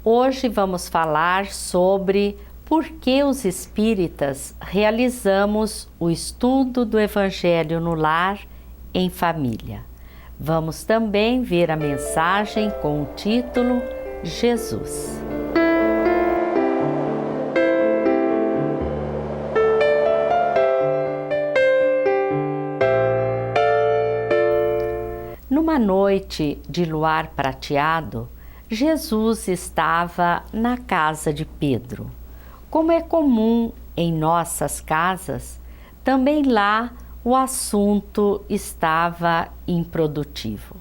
Hoje vamos falar sobre por que os espíritas realizamos o estudo do Evangelho no lar em família. Vamos também ver a mensagem com o título Jesus. Numa noite de luar prateado, Jesus estava na casa de Pedro. Como é comum em nossas casas, também lá o assunto estava improdutivo.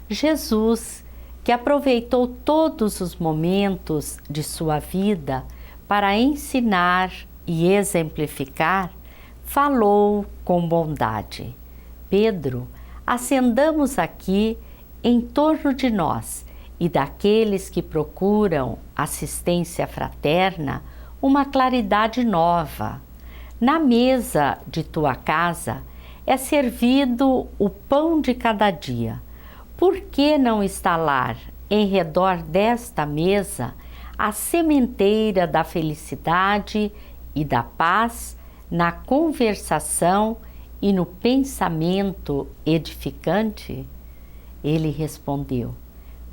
Jesus, que aproveitou todos os momentos de sua vida para ensinar e exemplificar, falou com bondade. Pedro, acendamos aqui em torno de nós e daqueles que procuram assistência fraterna uma claridade nova. Na mesa de tua casa é servido o pão de cada dia. Por que não instalar em redor desta mesa a sementeira da felicidade e da paz na conversação e no pensamento edificante? Ele respondeu: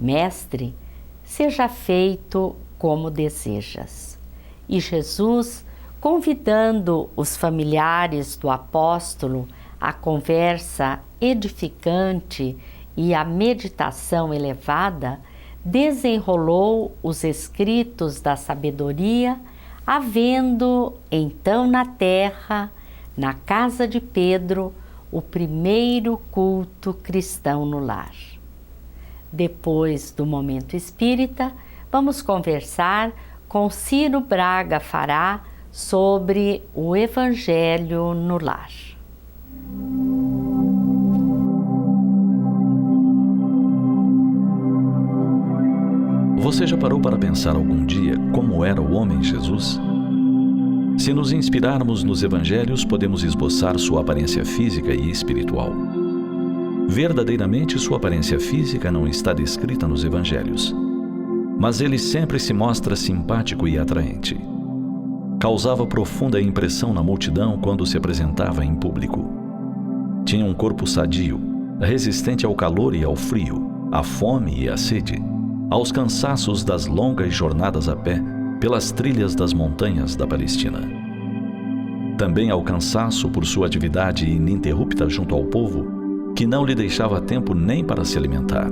Mestre, seja feito como desejas. E Jesus, convidando os familiares do apóstolo à conversa edificante e à meditação elevada, desenrolou os escritos da sabedoria, havendo então na terra, na casa de Pedro, o primeiro culto cristão no lar. Depois do momento espírita, vamos conversar com Ciro Braga Fará sobre o Evangelho no lar. Você já parou para pensar algum dia como era o homem Jesus? Se nos inspirarmos nos evangelhos, podemos esboçar sua aparência física e espiritual. Verdadeiramente, sua aparência física não está descrita nos evangelhos, mas ele sempre se mostra simpático e atraente. Causava profunda impressão na multidão quando se apresentava em público. Tinha um corpo sadio, resistente ao calor e ao frio, à fome e à sede, aos cansaços das longas jornadas a pé pelas trilhas das montanhas da Palestina. Também ao cansaço por sua atividade ininterrupta junto ao povo, que não lhe deixava tempo nem para se alimentar.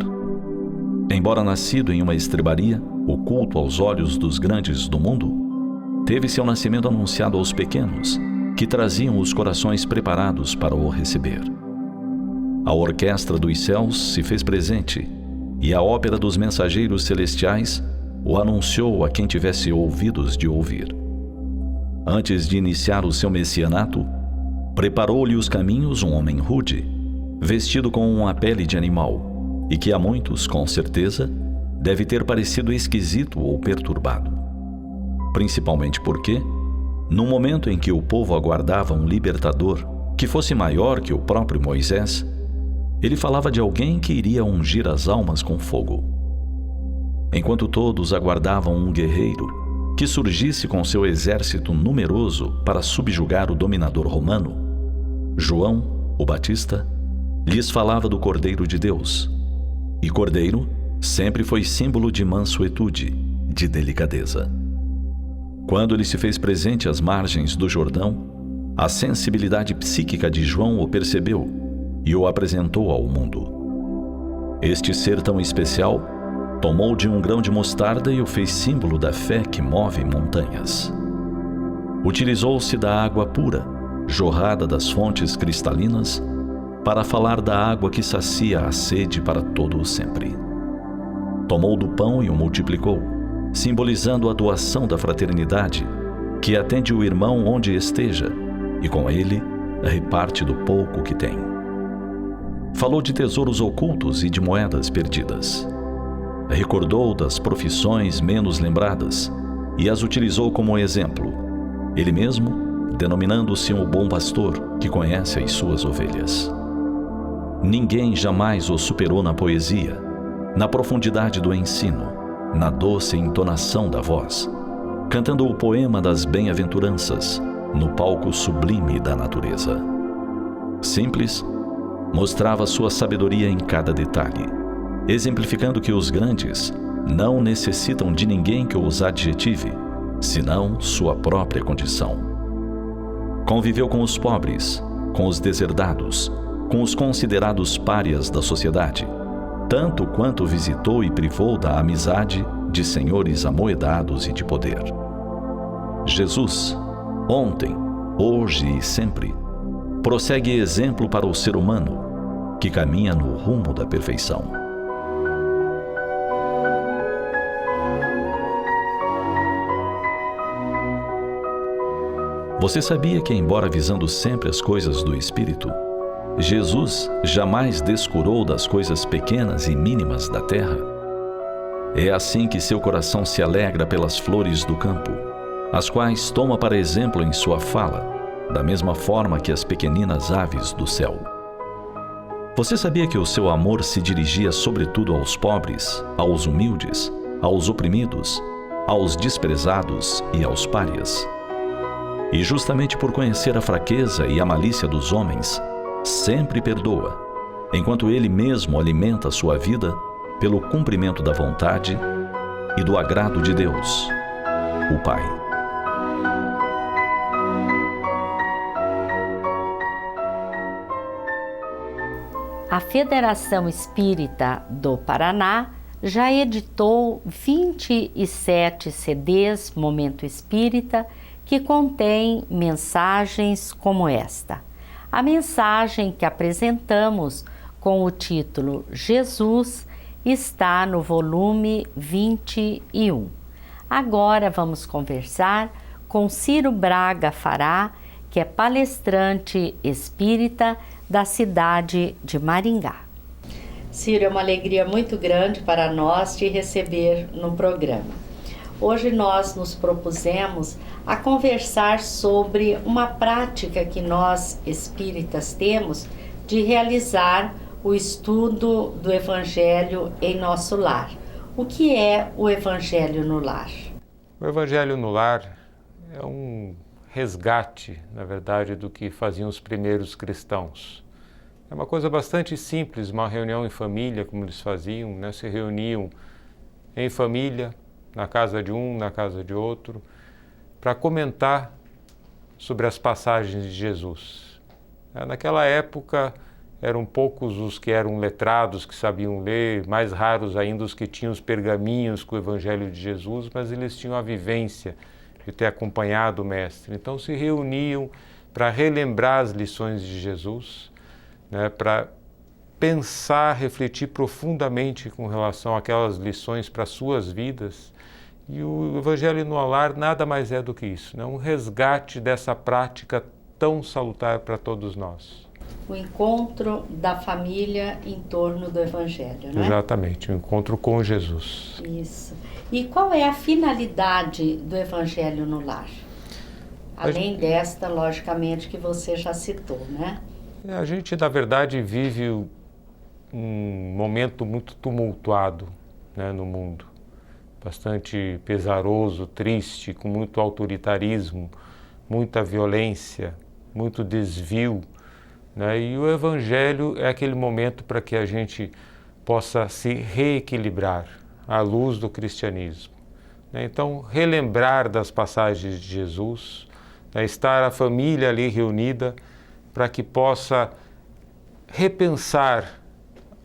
Embora nascido em uma estrebaria, oculto aos olhos dos grandes do mundo, teve seu nascimento anunciado aos pequenos, que traziam os corações preparados para o receber. A orquestra dos céus se fez presente, e a ópera dos mensageiros celestiais o anunciou a quem tivesse ouvidos de ouvir. Antes de iniciar o seu messianato, preparou-lhe os caminhos um homem rude, vestido com uma pele de animal, e que a muitos, com certeza, deve ter parecido esquisito ou perturbado. Principalmente porque, no momento em que o povo aguardava um libertador que fosse maior que o próprio Moisés, ele falava de alguém que iria ungir as almas com fogo. Enquanto todos aguardavam um guerreiro que surgisse com seu exército numeroso para subjugar o dominador romano, João, o Batista, lhes falava do Cordeiro de Deus. E Cordeiro sempre foi símbolo de mansuetude, de delicadeza. Quando ele se fez presente às margens do Jordão, a sensibilidade psíquica de João o percebeu e o apresentou ao mundo. Este ser tão especial tomou de um grão de mostarda e o fez símbolo da fé que move montanhas. Utilizou-se da água pura, jorrada das fontes cristalinas, para falar da água que sacia a sede para todo o sempre. Tomou do pão e o multiplicou, simbolizando a doação da fraternidade, que atende o irmão onde esteja, e com ele reparte do pouco que tem. Falou de tesouros ocultos e de moedas perdidas. Recordou das profissões menos lembradas e as utilizou como exemplo, ele mesmo denominando-se o bom pastor que conhece as suas ovelhas. Ninguém jamais o superou na poesia, na profundidade do ensino, na doce entonação da voz, cantando o poema das bem-aventuranças no palco sublime da natureza. Simples, mostrava sua sabedoria em cada detalhe, exemplificando que os grandes não necessitam de ninguém que os adjetive, senão sua própria condição. Conviveu com os pobres, com os deserdados, com os considerados párias da sociedade, tanto quanto visitou e privou da amizade de senhores amoedados e de poder. Jesus, ontem, hoje e sempre, prossegue exemplo para o ser humano que caminha no rumo da perfeição. Você sabia que, embora visando sempre as coisas do Espírito, Jesus jamais descurou das coisas pequenas e mínimas da terra? É assim que seu coração se alegra pelas flores do campo, as quais toma para exemplo em sua fala, da mesma forma que as pequeninas aves do céu. Você sabia que o seu amor se dirigia sobretudo aos pobres, aos humildes, aos oprimidos, aos desprezados e aos párias? E justamente por conhecer a fraqueza e a malícia dos homens, sempre perdoa, enquanto ele mesmo alimenta sua vida pelo cumprimento da vontade e do agrado de Deus, o Pai. A Federação Espírita do Paraná já editou 27 CDs Momento Espírita que contém mensagens como esta. A mensagem que apresentamos com o título Jesus está no volume 21. Agora vamos conversar com Ciro Braga Fará, que é palestrante espírita da cidade de Maringá. Ciro, é uma alegria muito grande para nós te receber no programa. Hoje nós nos propusemos a conversar sobre uma prática que nós espíritas temos de realizar o estudo do Evangelho em nosso lar. O que é o Evangelho no lar? O Evangelho no lar é um resgate, na verdade, do que faziam os primeiros cristãos. É uma coisa bastante simples, uma reunião em família, como eles faziam, né? Se reuniam em família, na casa de um, na casa de outro, para comentar sobre as passagens de Jesus. Naquela época, eram poucos os que eram letrados, que sabiam ler, mais raros ainda os que tinham os pergaminhos com o Evangelho de Jesus, mas eles tinham a vivência de ter acompanhado o Mestre. Então se reuniam para relembrar as lições de Jesus, né, para pensar, refletir profundamente com relação àquelas lições para as suas vidas. E o Evangelho no Lar nada mais é do que isso, né? Um resgate dessa prática tão salutar para todos nós. O encontro da família em torno do Evangelho, não é? Exatamente, o encontro com Jesus. Isso. E qual é a finalidade do Evangelho no Lar? Além desta, logicamente, que você já citou, né? A gente, na verdade, vive um momento muito tumultuado, né, no mundo. Bastante pesaroso, triste, com muito autoritarismo, muita violência, muito desvio, né? E o Evangelho é aquele momento para que a gente possa se reequilibrar à luz do cristianismo, né? Então, relembrar das passagens de Jesus, né? Estar a família ali reunida para que possa repensar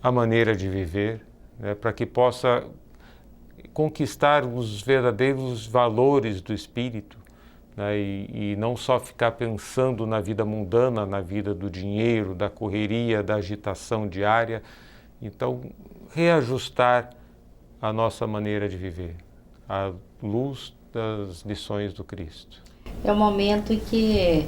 a maneira de viver, né? Para que possa conquistar os verdadeiros valores do espírito, né? E não só ficar pensando na vida mundana, na vida do dinheiro, da correria, da agitação diária. Então, reajustar a nossa maneira de viver, à luz das lições do Cristo. É um momento em que,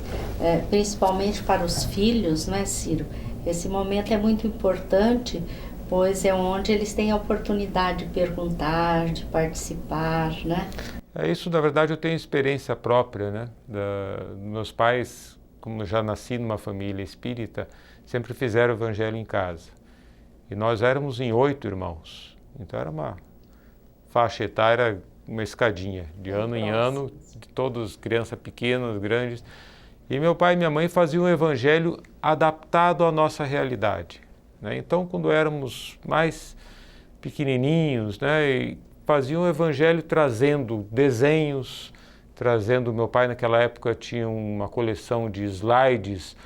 principalmente para os filhos, não é, Ciro? Esse momento é muito importante, pois é onde eles têm a oportunidade de perguntar, de participar, né? Isso, na verdade, eu tenho experiência própria, né? Meus pais, como já nasci numa família espírita, sempre fizeram o Evangelho em casa. E nós éramos em 8 irmãos. Então era uma faixa etária, uma escadinha, de ano em ano, de todas crianças pequenas, grandes. E meu pai e minha mãe faziam um evangelho adaptado à nossa realidade, né? Então, quando éramos mais pequenininhos, né, faziam o evangelho trazendo desenhos, trazendo... Meu pai naquela época tinha uma coleção de slides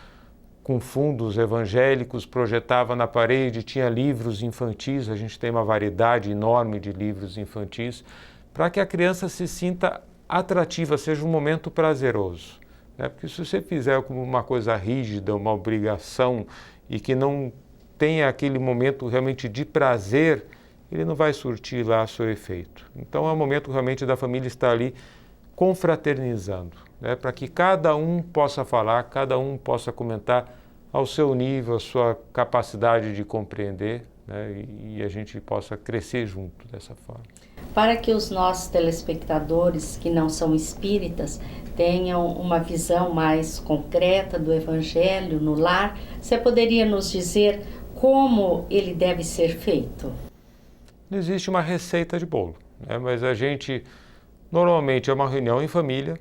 com fundos evangélicos, projetava na parede, tinha livros infantis, a gente tem uma variedade enorme de livros infantis, para que a criança se sinta atrativa, seja um momento prazeroso, né? Porque se você fizer como uma coisa rígida, uma obrigação, e que não tenha aquele momento realmente de prazer, ele não vai surtir lá seu efeito. Então é o momento realmente da família estar ali confraternizando, né? Para que cada um possa falar, cada um possa comentar ao seu nível, a sua capacidade de compreender, né? E a gente possa crescer junto dessa forma. Para que os nossos telespectadores que não são espíritas tenham uma visão mais concreta do Evangelho no lar, você poderia nos dizer como ele deve ser feito? Não existe uma receita de bolo, né? Mas a gente, normalmente é uma reunião em família,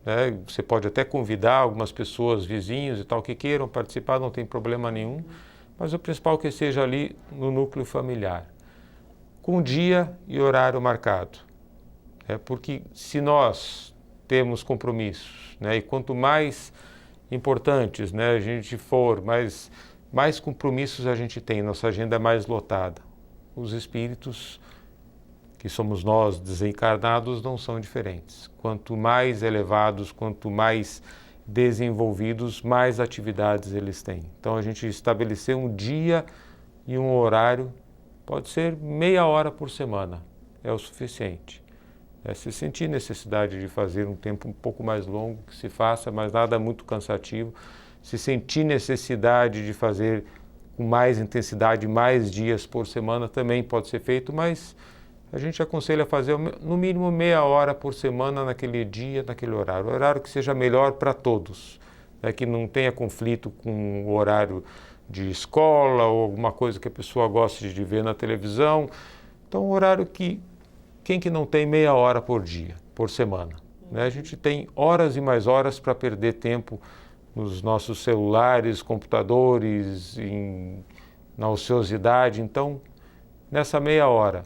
né? Você pode até convidar algumas pessoas, vizinhos e tal, que queiram participar, não tem problema nenhum, mas o principal é que seja ali no núcleo familiar, com dia e horário marcado, né? Porque se nós temos compromissos, né, e quanto mais importantes, né, a gente for, mais compromissos a gente tem, nossa agenda é mais lotada. Os espíritos, que somos nós desencarnados, não são diferentes. Quanto mais elevados, quanto mais desenvolvidos, mais atividades eles têm. Então a gente estabelecer um dia e um horário, pode ser meia hora por semana, é o suficiente. Se sentir necessidade de fazer um tempo um pouco mais longo, que se faça, mas nada muito cansativo. Se sentir necessidade de fazer com mais intensidade, mais dias por semana, também pode ser feito, mas a gente aconselha a fazer no mínimo meia hora por semana naquele dia, naquele horário. O horário que seja melhor para todos, né? Que não tenha conflito com o horário de escola ou alguma coisa que a pessoa goste de ver na televisão. Então, um horário que, quem que não tem meia hora por dia, por semana, né? A gente tem horas e mais horas para perder tempo nos nossos celulares, computadores, na ociosidade. Então, nessa meia hora,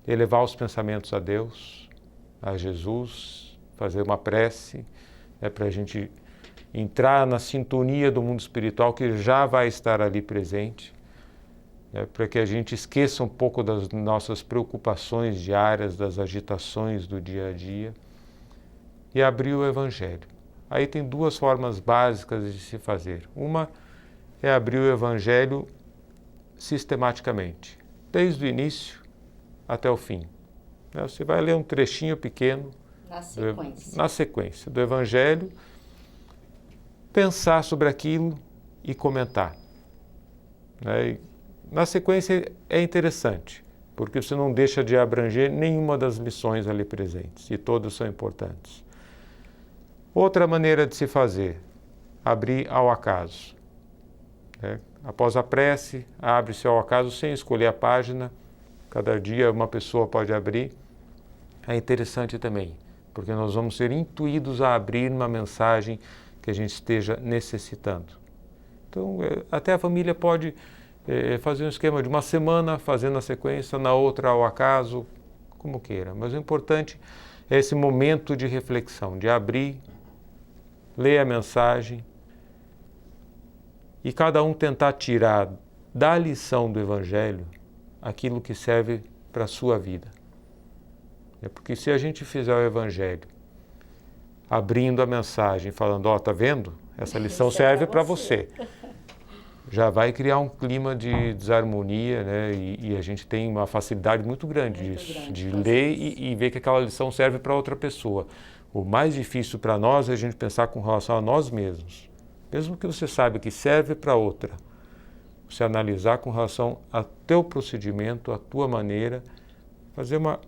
elevar os pensamentos a Deus, a Jesus, fazer uma prece, né, para a gente entrar na sintonia do mundo espiritual que já vai estar ali presente, né, para que a gente esqueça um pouco das nossas preocupações diárias, das agitações do dia a dia, e abrir o Evangelho. Aí tem duas formas básicas de se fazer. Uma é abrir o Evangelho sistematicamente, desde o início até o fim. Você vai ler um trechinho pequeno na sequência do Evangelho, pensar sobre aquilo e comentar. Na sequência é interessante, porque você não deixa de abranger nenhuma das lições ali presentes, e todas são importantes. Outra maneira de se fazer, abrir ao acaso, né? Após a prece, abre-se ao acaso sem escolher a página, cada dia uma pessoa pode abrir. É interessante também, porque nós vamos ser intuídos a abrir uma mensagem que a gente esteja necessitando. Então, até a família pode fazer um esquema de uma semana, fazendo a sequência, na outra ao acaso, como queira. Mas o importante é esse momento de reflexão, de abrir, ler a mensagem e cada um tentar tirar da lição do Evangelho aquilo que serve para a sua vida. Porque se a gente fizer o Evangelho abrindo a mensagem, falando, ó, tá vendo? Essa lição serve para você. Já vai criar um clima de desarmonia, né? E a gente tem uma facilidade muito grande disso, de ler e ver que aquela lição serve para outra pessoa. O mais difícil para nós é a gente pensar com relação a nós mesmos. Mesmo que você saiba que serve para outra, você analisar com relação ao teu procedimento, à tua maneira, fazer uma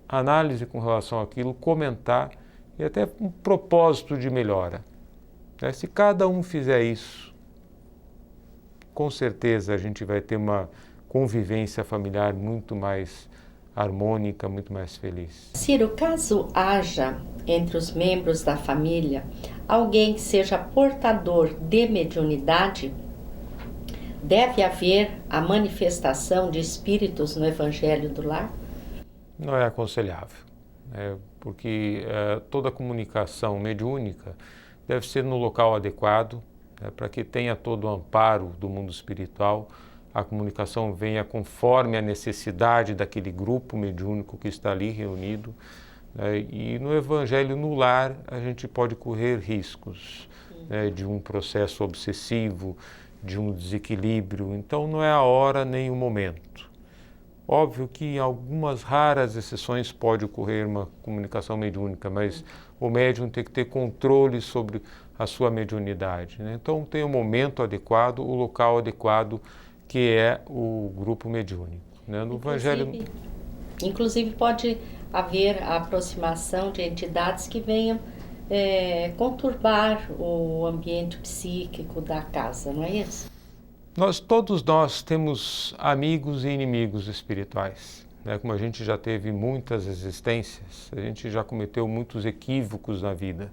análise com relação àquilo, comentar e até um propósito de melhora. Se cada um fizer isso, com certeza a gente vai ter uma convivência familiar muito mais harmônica, muito mais feliz. Ciro, caso haja entre os membros da família alguém que seja portador de mediunidade, deve haver a manifestação de espíritos no Evangelho do Lar? Não é aconselhável, porque toda comunicação mediúnica deve ser no local adequado, para que tenha todo o amparo do mundo espiritual, a comunicação venha conforme a necessidade daquele grupo mediúnico que está ali reunido. E no Evangelho no Lar a gente pode correr riscos de um processo obsessivo, de um desequilíbrio. Então não é a hora nem o momento. Óbvio que em algumas raras exceções pode ocorrer uma comunicação mediúnica, mas o médium tem que ter controle sobre a sua mediunidade. Então tem o momento adequado, o local adequado, que é o grupo mediúnico. No Evangelho... Inclusive pode haver a aproximação de entidades que venham conturbar o ambiente psíquico da casa, não é isso? Todos nós temos amigos e inimigos espirituais. Como a gente já teve muitas existências, a gente já cometeu muitos equívocos na vida.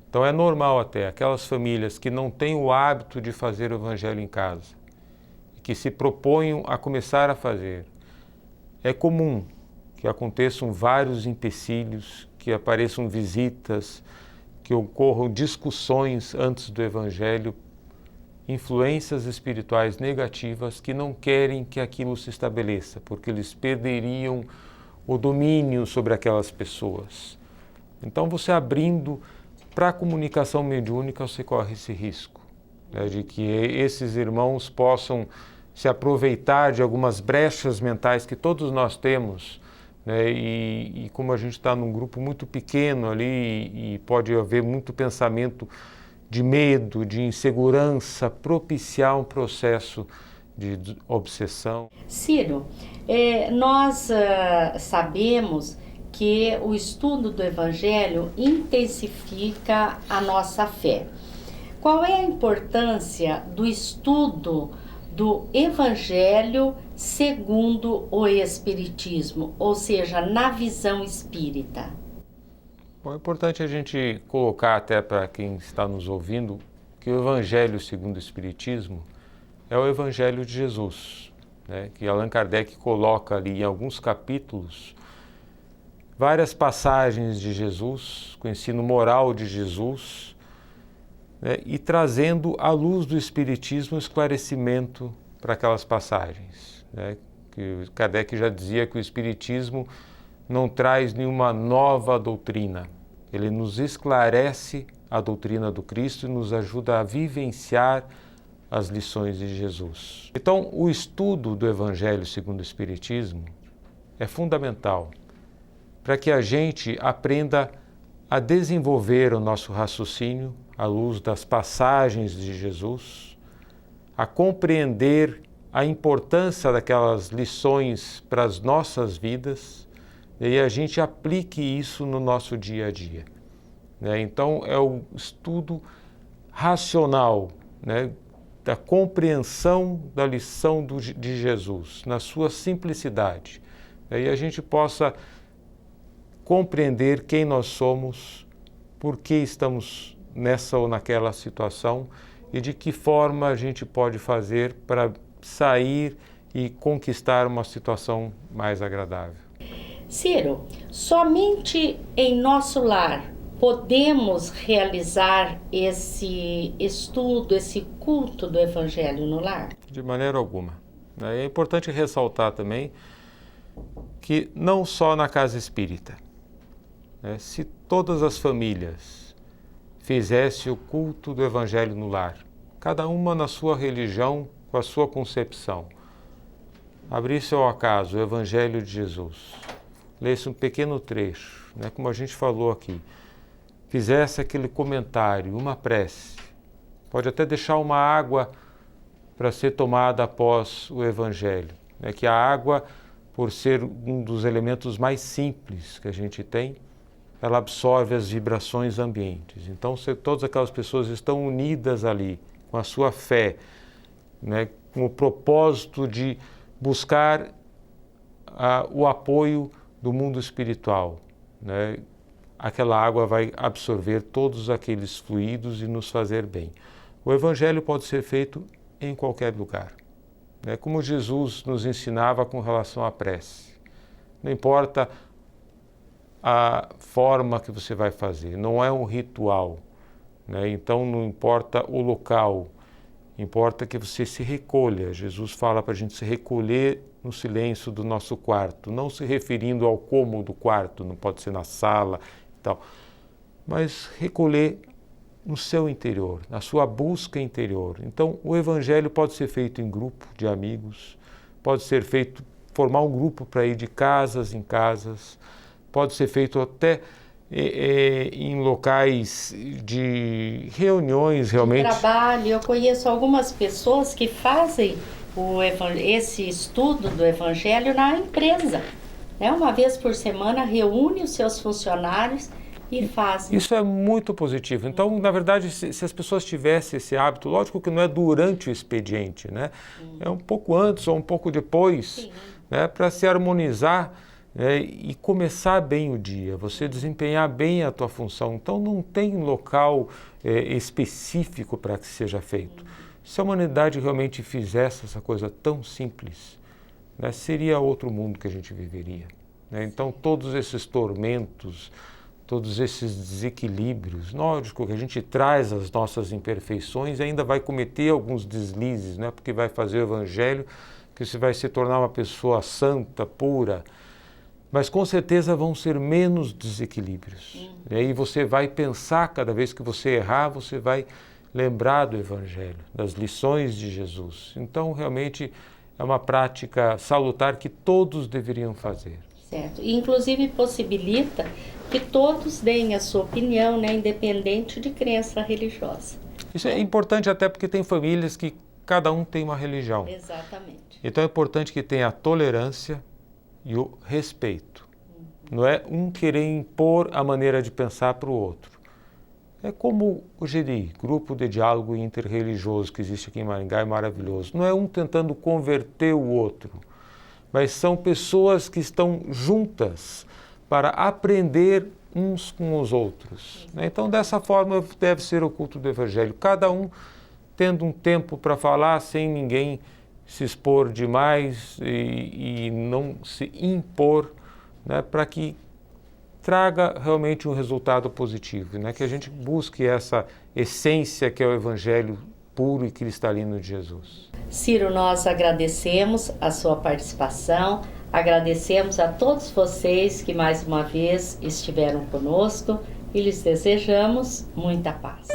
Então é normal até aquelas famílias que não têm o hábito de fazer o Evangelho em casa, que se proponham a começar a fazer. É comum que aconteçam vários empecilhos, que apareçam visitas, que ocorram discussões antes do Evangelho, influências espirituais negativas que não querem que aquilo se estabeleça, porque eles perderiam o domínio sobre aquelas pessoas. Então, você abrindo para a comunicação mediúnica, você corre esse risco, de que esses irmãos possam se aproveitar de algumas brechas mentais que todos nós temos, e como a gente está num grupo muito pequeno ali e pode haver muito pensamento de medo, de insegurança, propiciar um processo de obsessão. Ciro, nós sabemos que o estudo do Evangelho intensifica a nossa fé. Qual é a importância do estudo do Evangelho segundo o Espiritismo, ou seja, na visão espírita? Bom, é importante a gente colocar até para quem está nos ouvindo que o Evangelho segundo o Espiritismo é o Evangelho de Jesus, que Allan Kardec coloca ali em alguns capítulos várias passagens de Jesus, com o ensino moral de Jesus, e trazendo à luz do Espiritismo esclarecimento para aquelas passagens. Que Kardec já dizia que o Espiritismo não traz nenhuma nova doutrina, ele nos esclarece a doutrina do Cristo e nos ajuda a vivenciar as lições de Jesus. Então, o estudo do Evangelho segundo o Espiritismo é fundamental para que a gente aprenda a desenvolver o nosso raciocínio à luz das passagens de Jesus, a compreender a importância daquelas lições para as nossas vidas e a gente aplique isso no nosso dia a dia. Então, é o estudo racional, da compreensão da lição de Jesus, na sua simplicidade. E a gente possa compreender quem nós somos, por que estamos nessa ou naquela situação e de que forma a gente pode fazer para sair e conquistar uma situação mais agradável. Ciro, somente em nosso lar podemos realizar esse estudo, esse culto do Evangelho no lar? De maneira alguma. É importante ressaltar também que não só na casa espírita, se todas as famílias fizessem o culto do Evangelho no lar, cada uma na sua religião, com a sua concepção, abrisse ao acaso o Evangelho de Jesus, lesse um pequeno trecho, como a gente falou aqui, fizesse aquele comentário, uma prece, pode até deixar uma água para ser tomada após o Evangelho, que a água, por ser um dos elementos mais simples que a gente tem, ela absorve as vibrações ambientes. Então, se todas aquelas pessoas estão unidas ali, com a sua fé, com o propósito de buscar o apoio do mundo espiritual, né? Aquela água vai absorver todos aqueles fluidos e nos fazer bem. O Evangelho pode ser feito em qualquer lugar, né? Como Jesus nos ensinava com relação à prece. Não importa a forma que você vai fazer, não é um ritual, né? Então não importa o local, importa que você se recolha. Jesus fala para a gente se recolher no silêncio do nosso quarto, não se referindo ao cômodo do quarto, não pode ser na sala e tal, mas recolher no seu interior, na sua busca interior. Então, o Evangelho pode ser feito em grupo de amigos, pode ser feito, formar um grupo para ir de casas em casas, pode ser feito até em locais de reuniões, realmente. De trabalho, eu conheço algumas pessoas que fazem esse estudo do Evangelho na empresa. Né? Uma vez por semana reúne os seus funcionários e fazem. Isso é muito positivo. Então, na verdade, se as pessoas tivessem esse hábito, lógico que não é durante o expediente, né? É um pouco antes ou um pouco depois, né? Para se harmonizar, né? E começar bem o dia, você desempenhar bem a tua função. Então, não tem local específico para que seja feito. Se a humanidade realmente fizesse essa coisa tão simples, né? Seria outro mundo que a gente viveria, né? Então, todos esses tormentos, todos esses desequilíbrios, lógico que a gente traz as nossas imperfeições e ainda vai cometer alguns deslizes, né? Porque vai fazer o Evangelho, que você vai se tornar uma pessoa santa, pura, mas com certeza vão ser menos desequilíbrios. E aí você vai pensar, cada vez que você errar, você vai lembrar do Evangelho, das lições de Jesus. Então, realmente, é uma prática salutar que todos deveriam fazer. Certo. E, inclusive, possibilita que todos deem a sua opinião, né, independente de crença religiosa. Isso é importante até porque tem famílias que cada um tem uma religião. Exatamente. Então é importante que tenha a tolerância e o respeito. Não é um querer impor a maneira de pensar para o outro. É como o GDI, Grupo de Diálogo Interreligioso, que existe aqui em Maringá, é maravilhoso. Não é um tentando converter o outro, mas são pessoas que estão juntas para aprender uns com os outros. Então, dessa forma, deve ser o culto do Evangelho. Cada um tendo um tempo para falar, sem ninguém se expor demais e não se impor, né, para que traga realmente um resultado positivo, né, que a gente busque essa essência que é o Evangelho puro e cristalino de Jesus. Ciro, nós agradecemos a sua participação, agradecemos a todos vocês que mais uma vez estiveram conosco e lhes desejamos muita paz.